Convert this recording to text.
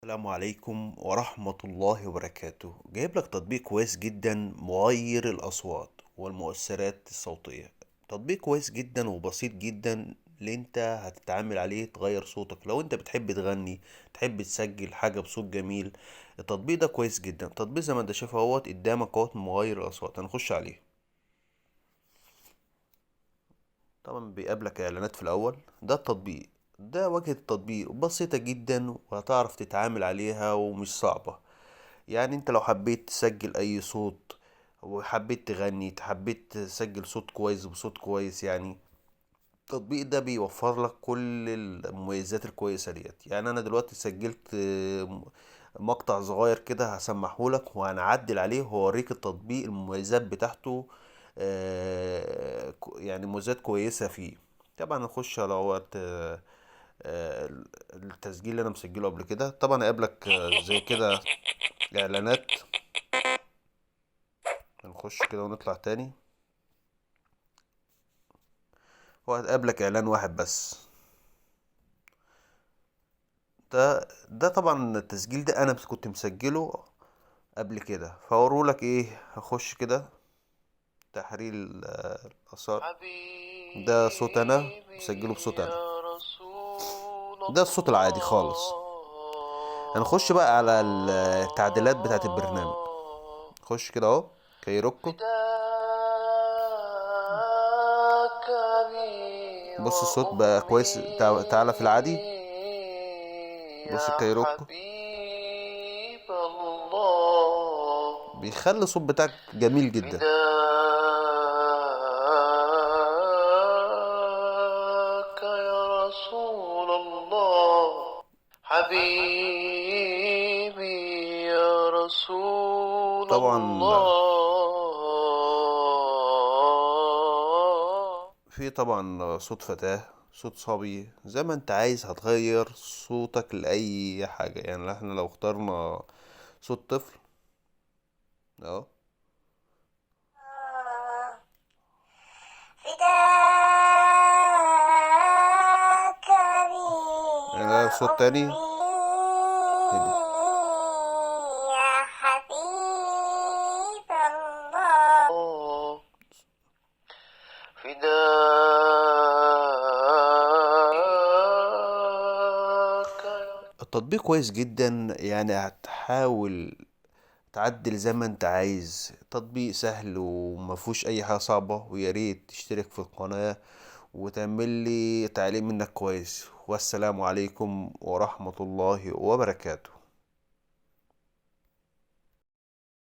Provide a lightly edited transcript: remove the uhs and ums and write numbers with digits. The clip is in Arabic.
السلام عليكم ورحمة الله وبركاته. جايب لك تطبيق كويس جدا مغير الأصوات والمؤثرات الصوتية. تطبيق كويس جدا وبسيط جدا اللي انت هتتعامل عليه تغير صوتك لو انت بتحب تغني، تحب تسجل حاجة بصوت جميل. التطبيق ده كويس جدا. التطبيق زي ما انت شايف اهوت قدامك اهوت مغير الأصوات، هنخش عليه. طبعا بيقابلك اعلانات في الاول. ده التطبيق، ده واجهة التطبيق بسيطة جدا وهتعرف تتعامل عليها ومش صعبة. يعني انت لو حبيت تسجل اي صوت وحبيت تغني، حبيت تسجل صوت كويس بصوت كويس، يعني التطبيق ده بيوفر لك كل المميزات الكويسة ديت. يعني انا دلوقتي سجلت مقطع صغير كده هسمحهولك وهنعدل عليه وهوريك التطبيق المميزات بتاعته. يعني مميزات كويسة فيه. طبعا نخش على وقت التسجيل اللي انا مسجله قبل كده. طبعا هيقابلك زي كده اعلانات. هنخش كده ونطلع تاني. هو هتقابلك اعلان واحد بس. ده طبعا التسجيل ده انا كنت مسجله قبل كده، فاورولك ايه. هخش كده تحرير الاثار. ده صوت انا مسجله بصوت انا. ده الصوت العادي خالص. هنخش بقى على التعديلات بتاعت البرنامج. خش كده اهو كايروكو. بص الصوت بقى كويس. تعالى في العادي. بص الكايروكو بيخلي الصوت بتاعك جميل جدا. فداك يا رسول الله، حبيبي يا رسول طبعا الله. في طبعا صوت فتاة، صوت صبي، زي ما انت عايز هتغير صوتك لأي حاجة. يعني احنا لو اخترنا صوت طفل اهو. يعني ده صوت تاني كده. يا حبيب الله، فداك. التطبيق كويس جدا. يعني هتحاول تعدل زي ما انت عايز. تطبيق سهل ومفهوش اي حاجة صعبة. ويا ريت تشترك في القناة وتعمل لي تعليق منك كويس. والسلام عليكم ورحمة الله وبركاته.